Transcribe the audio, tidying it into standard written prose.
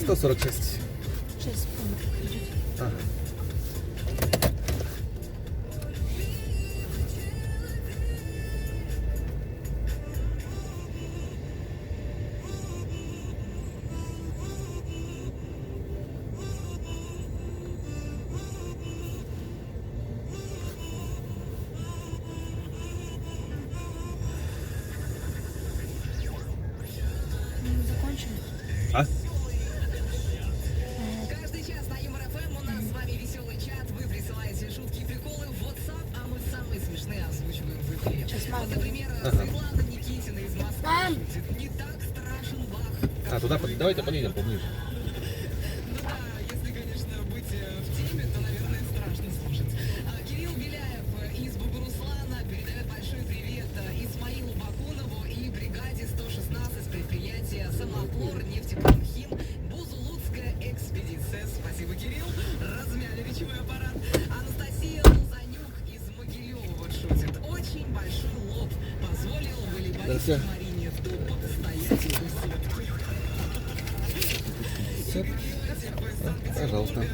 146. Сейчас идет. Ага. Закончили? А? Каждый час на Юмор ФМ у нас с вами веселый чат. Вы присылаете шутки и приколы в WhatsApp, а мы самые смешные озвучиваем в эфире. Сейчас мама Вот, например, Ага. Светлана Никитина из Москвы Мам! шутит. Не так страшен Бах. А, туда, давайте поедем поближе. Ну да, если, конечно, быть в теме, то, наверное, страшно слушать. Кирилл Беляев из Бугуруслана передает большой привет Исмаилу Бакунову и бригаде 116 предприятия «Самоклор нефтепромхим» Бузулуцкая экспедиция. Спасибо, Кирилл. Размяли речевой аппарат. Анастасия Лузанюк из Могилева вот шутит. Очень большой лоб позволил волейболистке Да, Марине Топот стоять у сетки. Пожалуйста.